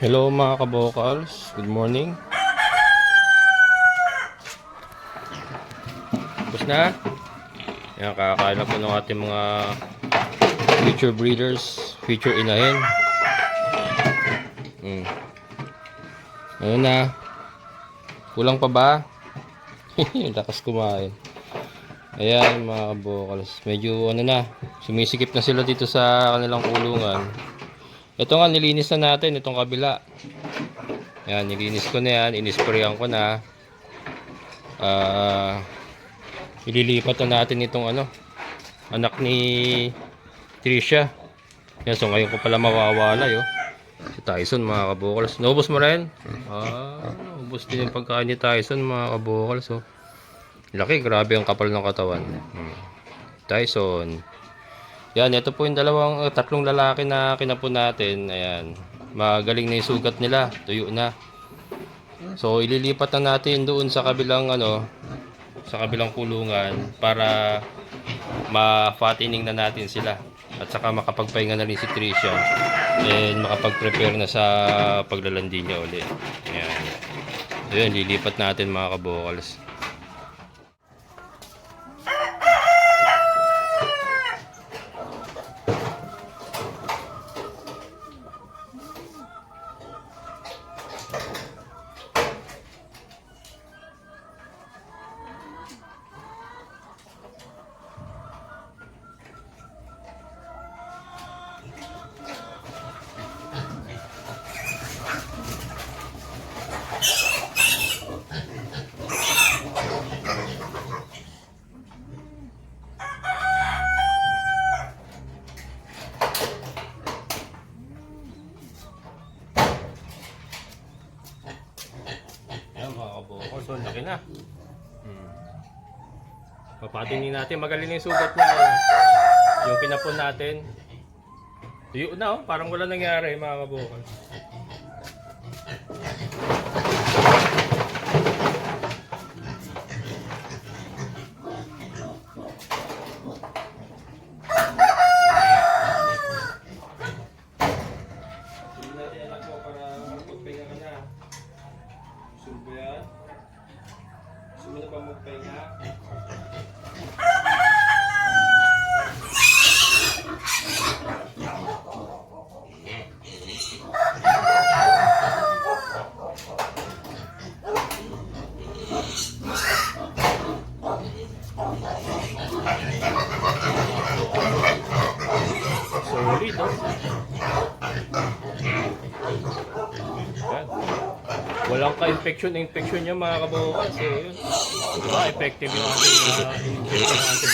Hello mga kabokals, good morning. Tapos na? Yan, kakakain na po ng ating mga future breeders, future inahin. Ayun na. Kulang pa ba? Lakas kumain. Ayan mga kabokals, medyo ano na, sumisikip na sila dito sa kanilang kulungan. Ito nga, nilinis na natin itong kabila. Ayan, nilinis ko na yan, inisprayan ko na. Ililipat na natin itong anak ni Trisha. Yan, so ngayon ko pala mawawala si Tyson mga kabokals. Naubos mo rin? Ubos din yung pagkain ni Tyson mga kabokals. Laki, grabe ang kapal ng katawan. Tyson. Yan, ito po yung tatlong lalaki na kinapon natin. Ayan, magaling na yung sugat nila, tuyo na. So ililipat na natin doon sa kabilang sa kabilang kulungan para ma-fattening na natin sila. At saka makapagpahinga na rin si Trisha and makapag-prepare na sa paglalandi niya ulit. Ayan. So yun, lilipat natin mga kabokals. So, laki na. Papatinin natin. Magaling na yung sugat niya. Yung pinapon natin. Tuyo na parang wala nangyari mga kabukal. Sumuna pa magpahinga. Solid, walang ka-infection niya mga kabukal. So yun, effective yung ating antibiotic.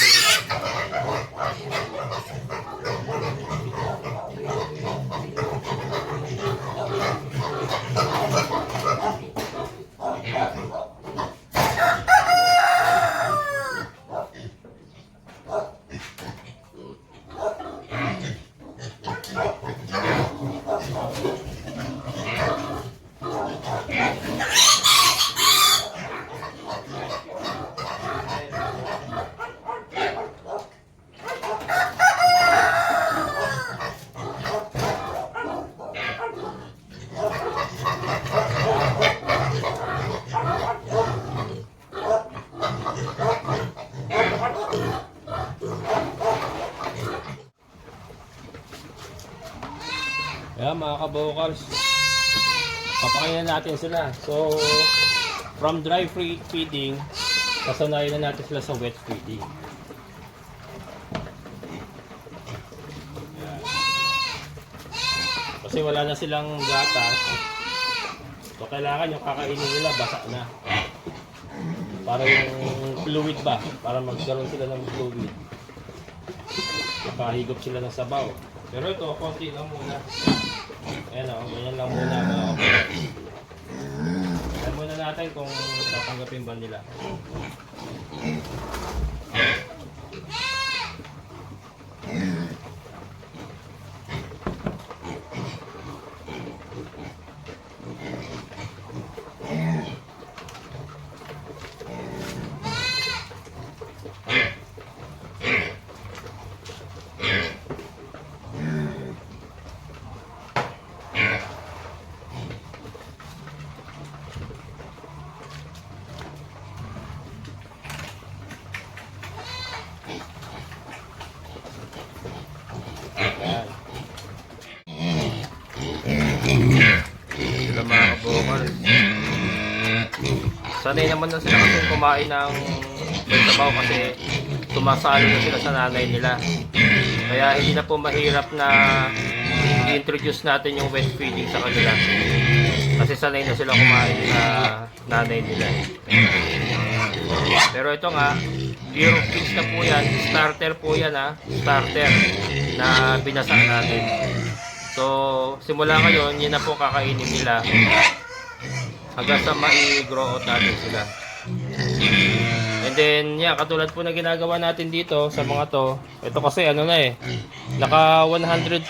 Ayan mga kabokals, papakainin natin sila. So from dry feeding, kasanayin na natin sila sa wet feeding. Ayan. Kasi wala na silang gatas, so kailangan yung kakainin nila basa na, para yung fluid ba, para magkaroon sila ng fluid, makahigop sila ng sabaw. Pero ito, konti lang muna. Ayan ganyan lang muna. Ayan muna natin kung tatanggapin ba nila. sanay naman na sila kasi kumain ng may sabaw kasi sumasalo na sila sa nanay nila. Kaya hindi na po mahirap na i-introduce natin yung wet feeding sa kanila. Kasi sanay na sila kumain na nanay nila. Pero ito nga, pure feeds na po yan. Starter po yan ha. Starter na binasa natin. So, simula ngayon, yun na po kakainin nila. Hanggang sa mai-grow out natin sila. And then, yeah, katulad po na ginagawa natin dito sa mga to. Ito kasi ano na eh. Naka 100%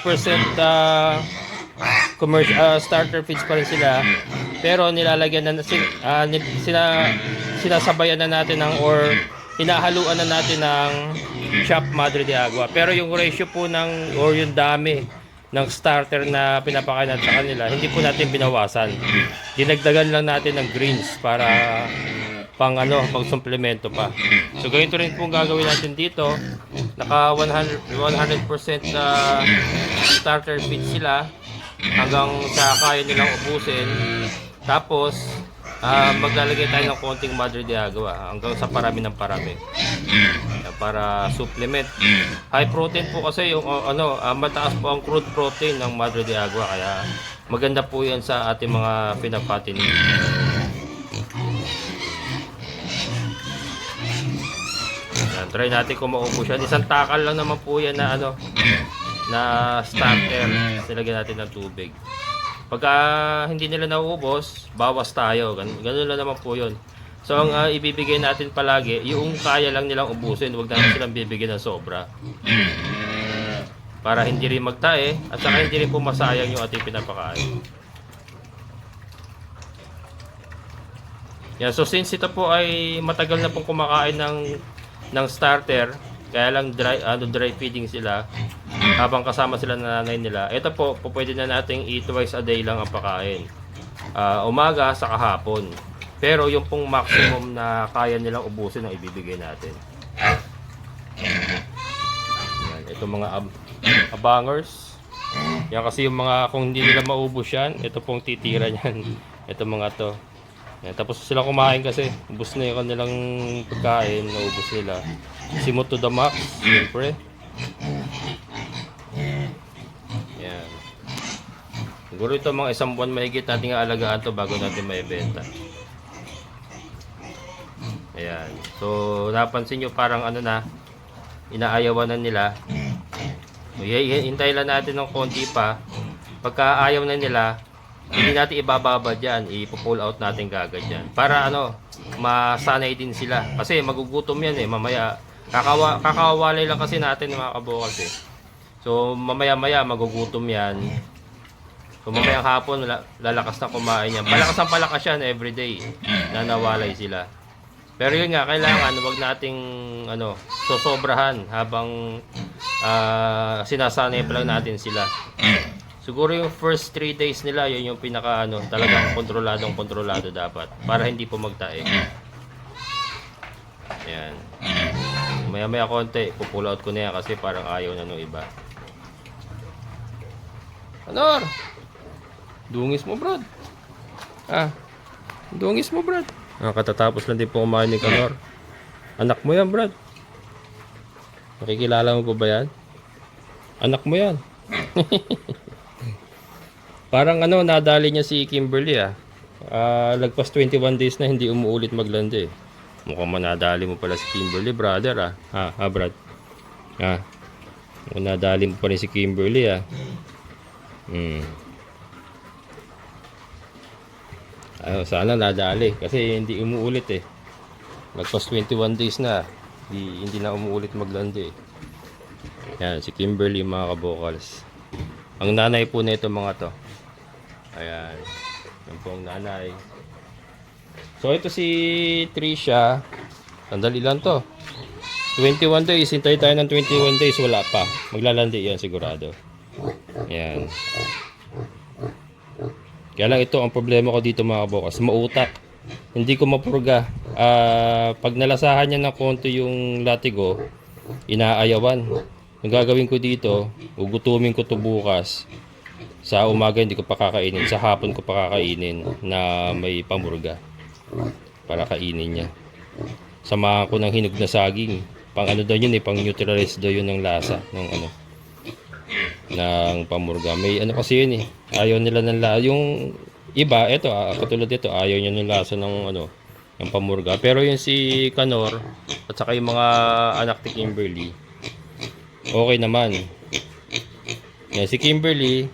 commercial starter feeds pa rin sila. Pero nilalagyan na sinasabayan na natin ng or hinahaluan na natin ng chopped Madre de Agua. Pero yung ratio po ng or yung dami ng starter na pinapakain natin sa kanila, hindi po natin binawasan. Dinagdagan lang natin ng greens para pang suplemento pa. So ganito rin po gagawin natin dito. Naka 100% starter feed sila hanggang sa kaya nilang ubusin. Tapos maglalagay tayo ng konting Madre de Agua hanggang sa parami ng parami. Para supplement. High protein po kasi yung mataas po ang crude protein ng Madre de Agua kaya maganda po 'yan sa ating mga pinapatinin. Try natin kung maubos yan. Isang takal lang naman po yan na na starter. Silagyan natin ng tubig. Pagka hindi nila nauubos, bawas tayo. Ganun lang naman po yun. So ang ibibigay natin palagi, yung kaya lang nilang ubusin. Huwag natin silang bibigyan ng sobra. Para hindi rin magtae at saka hindi rin po masayang yung ating pinapakain. Yeah, so since ito po ay matagal na pong kumakain ng starter, kaya lang dry feeding sila habang kasama sila ng nanay nila. Ito po, pwede na nating twice a day lang ang pakain. Umaga sa kahapon. Pero yung pong maximum na kaya nilang ubusin ang ibibigay natin. Yan, ito mga abangers. Yan kasi yung mga kung hindi nila maubos yan, ito pong titira niyan. Ito mga to. Yan, tapos sila kumain kasi ubos na yung kanilang pagkain, naubos nila. Simot to the max, siyempre. Yan. Siguro ito mga isang buwan mahigit natin aalagaan to bago natin maibenta. Ayan. So napansin nyo parang inaayawan na nila. Hintay lang natin ng konti pa. Pagka ayaw na nila, hindi natin ibababa dyan, ipo-pull out natin kagad dyan. Para masanay din sila. Kasi magugutom yan mamaya. Kakawalay lang kasi natin mga kabukas So mamaya-maya magugutom yan. So mamayang hapon lalakas na kumain yan. Palakas yan everyday na nawalay sila. Pero yun nga, kailangan wag nating sosobrahan habang sinasanay pa lang natin sila. Siguro yung first 3 days nila, yun yung pinaka talagang kontrolado dapat para hindi po magtae. Ayan. Maya konti, pupull out ko na yan kasi parang ayaw na nung iba. Anor! Dungis mo, Brad. Dungis mo, Brad. Katatapos lang din po kumain ni Kanor. Anak mo yan, Brad. Makikilala mo pa ba yan? Anak mo yan. Parang nadali niya si Kimberly lagpas 21 days na hindi umuulit maglandi. Mukhang manadali mo pala si Kimberly, brother Brad. Mukhang nadali mo pa rin si Kimberly Sana nadali kasi hindi umuulit Lagpas 21 days na hindi na umuulit maglandi. Yan si Kimberly mga kabokals. Ang nanay po nito mga to. Ayan. Yan po ang nanay. So ito si Trisha. Sandali lang to. 21 days. Hintay tayo ng 21 days. Wala pa. Maglalandi yan sigurado. Ayan. Kaya lang ito ang problema ko dito mga kabokas. Mautak. Hindi ko mapurga. Pag nalasahan niya ng konti yung latigo, inaayawan. Yung gagawin ko dito, ugutumin ko to bukas. Sa umaga hindi ko pa kakainin. Sa hapon ko pa kakainin na may pamurga. para kainin niya. Samahan ko ng hinog na saging. Pang ano daw yun pang neutralize daw yun ng lasa ng ano ng pamurga. May ano kasi yun ayaw nila ng lasa. Yung iba, eto katulad dito, ayaw niya ng lasa ng ano ng pamurga. Pero yung si Kanor at saka yung mga anak ni Kimberly, okay naman. Yan, si Kimberly,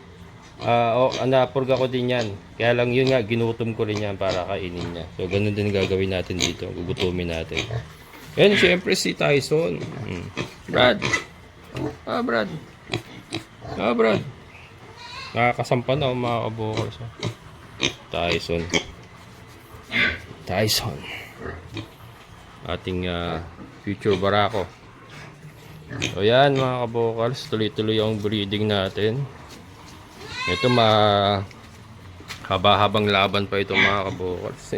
napurga ko din yan. Kaya lang yun nga, ginutom ko rin yan para kainin niya. So, ganun din gagawin natin dito. Gugutumin natin. Yan, syempre si Tyson. Brad. Brad. Brad. Nakakasampa na mga kabukals. Tyson. Ating future barako. So, yan mga kabukals. Tuloy-tuloy ang breeding natin. Ito haba-habang laban pa ito mga kabukals.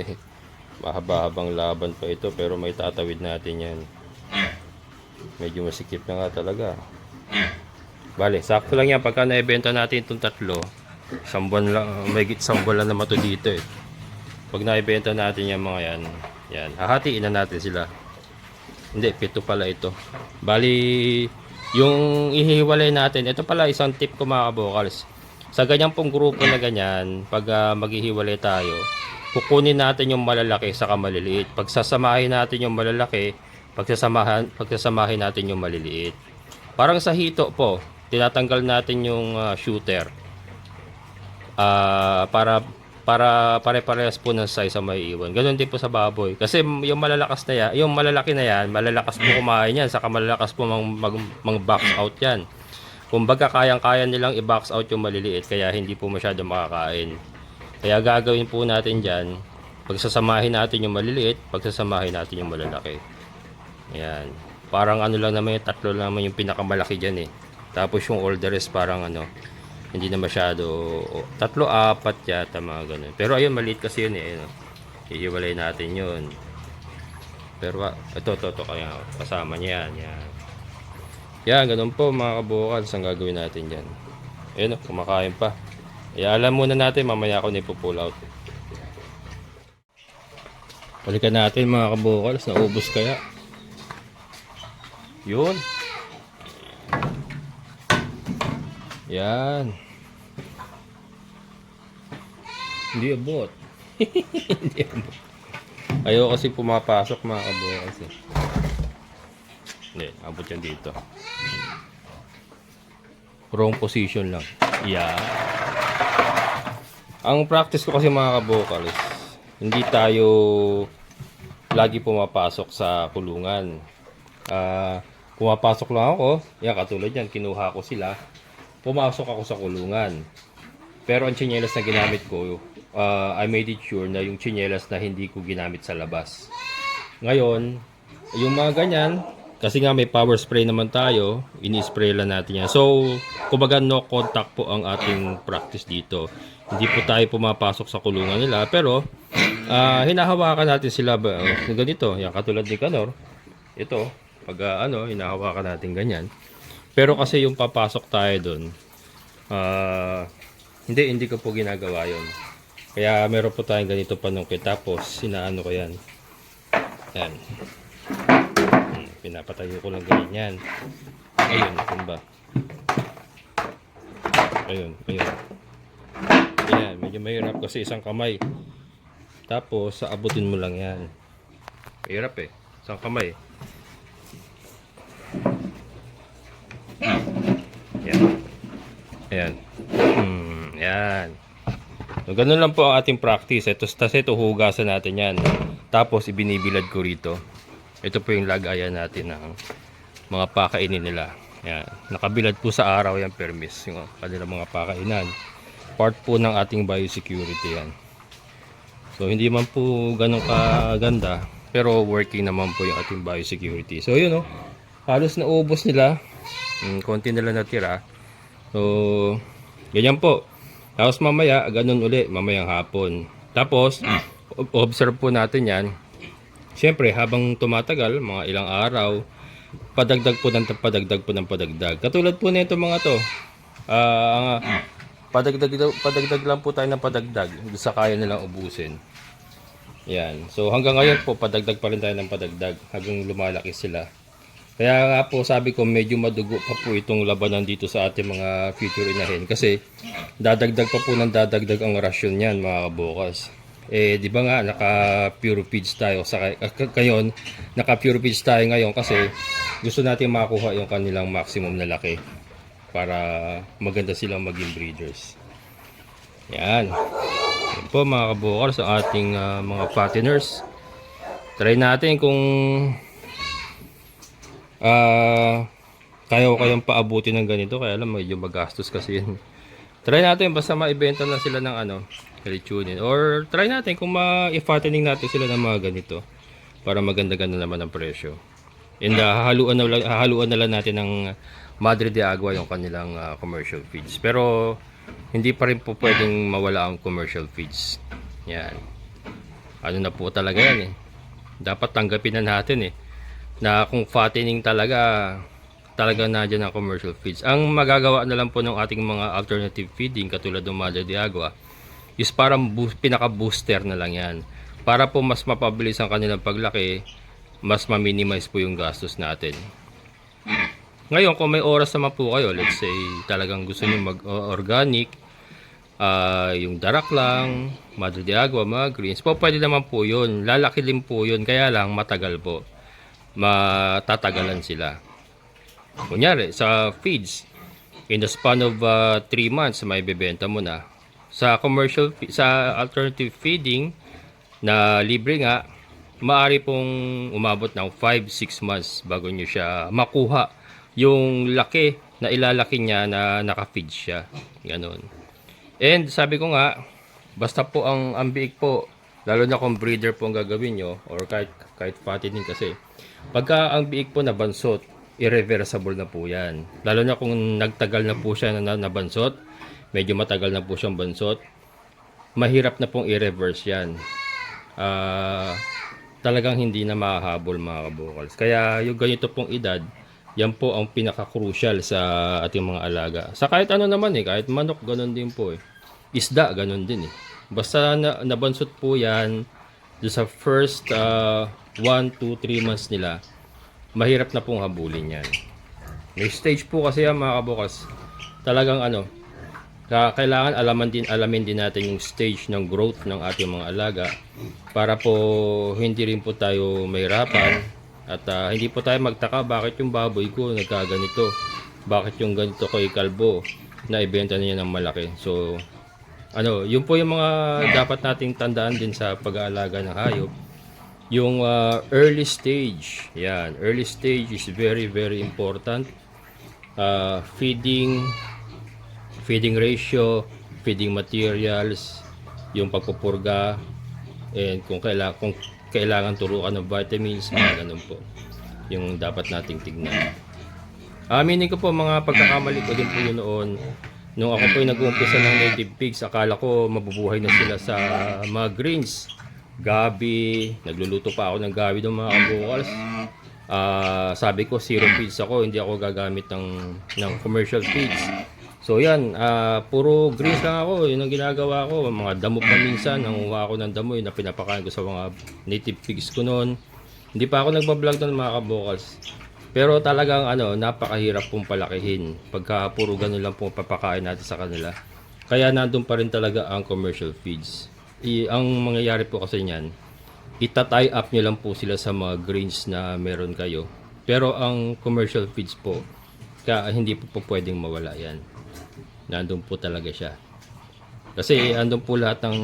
Mahaba-habang laban pa ito pero may tatawid natin yan. Medyo masikip na nga talaga. Bale, sakto lang yan pagka naibenta natin itong tatlo. Isang buwan lang, may isang buwan lang naman ito dito Pag naibenta natin yan mga yan, hahatiin na natin sila. Hindi, 7 pala ito. Bali, yung ihiwalay natin, ito pala isang tip ko mga kabukals. Sa ganyang pong grupo na ganyan, pag maghihiwalay tayo, kukunin natin yung malalaki sa maliliit. Pagsasamahin natin yung malalaki, pagsasamahin natin yung maliliit. Parang sa hito po, tinatanggal natin yung shooter. Para pare-parehas po ng size ang may iwan. Ganun din po sa baboy. Kasi yung malalakas na yan, yung malalaki na yan, malalakas po kumain yan, saka malalakas po mag-box out yan. Kumbaga kayang-kaya nilang i-box out yung maliliit kaya hindi po masyado makakain. Kaya gagawin po natin dyan, pagsasamahin natin yung maliliit, pagsasamahin natin yung malalaki. Ayan. Parang ano lang naman yung tatlo lang naman yung pinakamalaki dyan Tapos yung olderest parang hindi na masyado, 3, 4 yata mga ganun. Pero ayun, maliit kasi yun Iiwalay natin yun. Pero ito kaya kasama niya yan. Yan, ganun po mga kabukals ang gagawin natin dyan. Ayun kumakain pa. Alam muna natin, mamaya ako ipo-pull out. Balikan natin mga kabukals, naubos kaya. Yun. Yan. Hindi abot. Hindi abot. Ayaw kasi pumapasok mga kabukals Hindi, abot yan dito. Wrong position lang. Yeah. Ang practice ko kasi mga kabukals, hindi tayo lagi pumapasok sa kulungan. Pumapasok lang ako. Yan, katulad yan, kinuha ko sila. Pumasok ako sa kulungan. Pero ang tsinelas na ginamit ko, I made it sure na yung tsinelas na hindi ko ginamit sa labas. Ngayon, yung mga ganyan, kasi nga may power spray naman tayo, ini-spray lang natin yan. So, kumbaga no contact po ang ating practice dito. Hindi po tayo pumapasok sa kulungan nila, pero hinahawakan natin sila ganito. Yan, katulad ni Kanor. Ito, pag hinahawakan natin ganyan. Pero kasi yung papasok tayo doon, hindi ko po ginagawa yon. Kaya meron po tayong ganito panungkit. Tapos, sinaano ko yan. Yan. Pinapatayo ko lang ganyan. Ayun, ba? Ayun. Ayan, medyo mahirap kasi isang kamay. Tapos, abutin mo lang yan. Mahirap isang kamay. Yan. Ayan. Yan. So, ganun lang po ang ating practice. Ito hugasan natin yan. Tapos, ibinibilad ko rito. Ito po yung lagayan natin ng mga pakainin nila. Yan. Nakabilad po sa araw yan, permis. Yung kanilang mga pakainan. Part po ng ating biosecurity yan. So, hindi man po ganun kaganda. Pero working naman po yung ating biosecurity. So, yun halos naubos nila. Konti nila natira. So, ganyan po. Tapos mamaya, ganun uli. Mamayang hapon. Tapos, observe po natin yan. Siyempre, habang tumatagal, mga ilang araw, padagdag po ng padagdag. Katulad po nito mga to. Padagdag lang po tayo ng padagdag sa kaya nilang ubusin. Yan. So hanggang ngayon po, padagdag pa rin tayo ng padagdag hanggang lumalaki sila. Kaya nga po sabi ko medyo madugo pa po itong labanan dito sa ating mga future inahin kasi dadagdag pa po ng dadagdag ang rasyon niyan mga kabukas. Eh di ba nga naka pure feeds tayo sa ngayon, naka pure feeds tayo ngayon kasi gusto natin makuha yung kanilang maximum na laki para maganda silang maging breeders. Yan. Yan po mga kabukas ang ating mga fatteners. Try natin kung kaya ko kayang paabuti ng ganito, kaya alam medyo magastos kasi yun. Try natin basta maibenta na sila ng ano, Kalichunin. Or try natin kung ma-fattening natin sila ng mga ganito para maganda-ganda naman ang presyo. And hahaluan na lang natin ng Madre de Agua yung kanilang commercial feeds. Pero hindi pa rin po pwedeng mawala ang commercial feeds. Yan. Ano na po talaga yan eh. Dapat tanggapin na natin eh. Na kung fattening talaga nandiyan ang commercial feeds. Ang magagawa na lang po ng ating mga alternative feeding katulad ng Madre de Agua is parang pinaka-booster na lang yan. Para po mas mapabilis ang kanilang paglaki, mas ma-minimize po yung gastos natin. Ngayon, kung may oras naman po kayo, let's say talagang gusto niyo mag-organic, yung darak lang, Madre de Agua, mga greens, po pwede naman po yun. Lalaki din po yun, kaya lang matagal po. Matatagalan sila. Kunyari, sa feeds, in the span of 3 months, may bebenta mo na. Sa sa alternative feeding, na libre nga, maaari pong umabot ng 5-6 months bago nyo siya makuha yung laki na ilalaki niya na naka-feed siya. Ganon. And sabi ko nga, basta po ang biik po, lalo na kung breeder po ang gagawin nyo, or kahit fattening kasi, pagka ang biik po nabansot, irreversible na po yan. Lalo na kung nagtagal na po siya na nabansot, medyo matagal na po siyang bansot, mahirap na pong i-reverse yan. Talagang hindi na mahahabol mga kabukals. Kaya yung ganito pong edad, yan po ang pinaka-crucial sa ating mga alaga. Sa kahit ano naman eh, kahit manok, ganun din po eh. Isda, ganun din eh. Basta nabansot po yan, sa first 1, 2, 3 months nila, mahirap na pong habulin yan. May stage po kasi yan mga kabukas. Talagang ano, kailangan alamin din natin yung stage ng growth ng ating mga alaga para po hindi rin po tayo mahirapan at hindi po tayo magtaka bakit yung baboy ko nagkaganito, bakit yung ganito ko kalbo na ibenta niya ng malaki. So ano, yun po yung mga dapat nating tandaan din sa pag-aalaga ng hayop. Yung early stage, yan, early stage is very very important. Feeding ratio, feeding materials, yung pagpupurga, and kung kailangan turukan ng vitamins, mga ganun po yung dapat nating tignan. Aminin ko po, mga pagkakamali ko din po yun noon. Nung ako po nag-uumpisa ng native pigs, akala ko mabubuhay na sila sa mga greens, gabi, nagluluto pa ako ng gabi ng mga kabukals. Sabi ko zero feeds ako, hindi ako gagamit ng commercial feeds. So yan, puro greens lang ako, yun ang ginagawa ko. Mga damo pa minsan, nanguha ako ng damo, yun na pinapakain ko sa mga native pigs ko noon. Hindi pa ako nagbablog ng mga kabukals. Pero talagang ano, napakahirap pong palakihin pagka puro ganun lang pong papakain natin sa kanila. Kaya nandun pa rin talaga ang commercial feeds. Ang mangyayari po kasi niyan, ita-tie up nyo lang po sila sa mga greens na meron kayo. Pero ang commercial feeds po, hindi po pwedeng mawala yan. Nandun po talaga siya. Kasi andun po lahat ng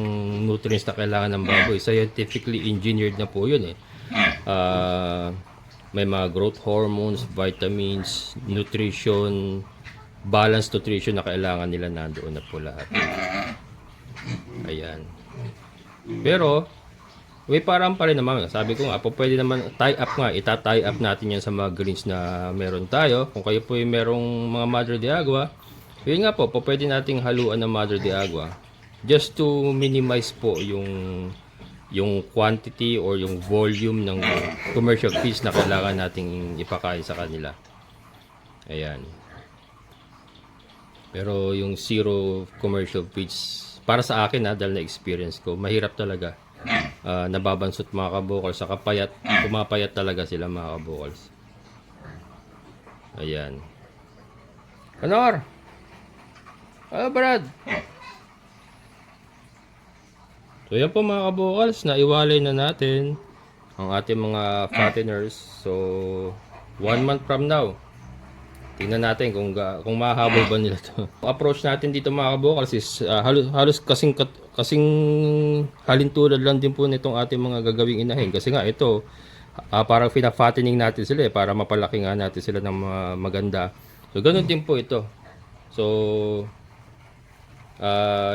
nutrients na kailangan ng baboy. Scientifically engineered na po yun eh. May mga growth hormones, vitamins, nutrition, balanced nutrition na kailangan nila, nandoon na po lahat. Ayan. Pero may parang pa rin naman. Sabi ko nga, pwede naman tie up nga. Ita-tie up natin yan sa mga greens na meron tayo. Kung kayo po yung merong mga Madre de Agua, yun nga po, pwede nating haluan ng Madre de Agua. Just to minimize po yung quantity or yung volume ng commercial feeds na kailangan nating ipakain sa kanila. Ayan. Pero yung zero commercial feeds, para sa akin dahil na experience ko, mahirap talaga. nababansot mga kabukals. Saka payat, pumapayat talaga sila mga kabukals. Ayan. Kanor! Brad! So yan po mga kabukals, naiwalay na natin ang ating mga fatteners. So 1 month from now, tingnan natin kung mahahabol ba nila to. Approach natin dito mga kabukals is halos kasing halintulad lang din po nitong ating mga gagawing inahin. Kasi nga ito, parang pina-fattening natin sila para mapalaki nga natin sila ng maganda. So ganun din po ito. So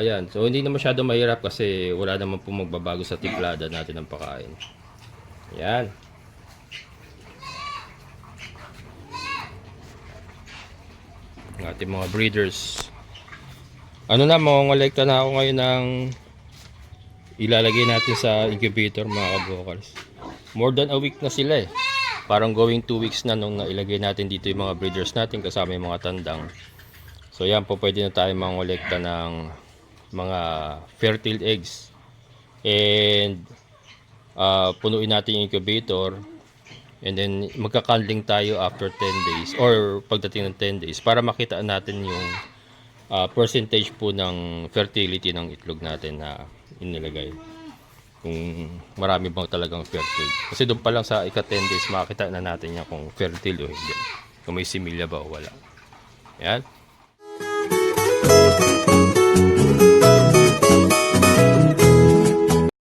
yan. So hindi na masyado mahirap kasi wala naman po magbabago sa timplada natin ng pagkain. Yan. Ang ating mga breeders. Ano na, mangongolekta na ako ngayon ng ilalagay natin sa incubator mga kabukals. More than a week na sila eh. Parang going 2 weeks na nung nailagay natin dito yung mga breeders natin kasama yung mga tandang. So yan po, pwede na tayo mangolekta ng mga fertile eggs. And punuin natin yung incubator. And then magka-candling tayo after 10 days or pagdating ng 10 days para makita natin yung percentage po ng fertility ng itlog natin na inilagay. Kung marami bang talagang fertile. Kasi doon pa lang sa ika-10 days makita na natin yan kung fertile o hindi. Kung may similya ba o wala. Yan.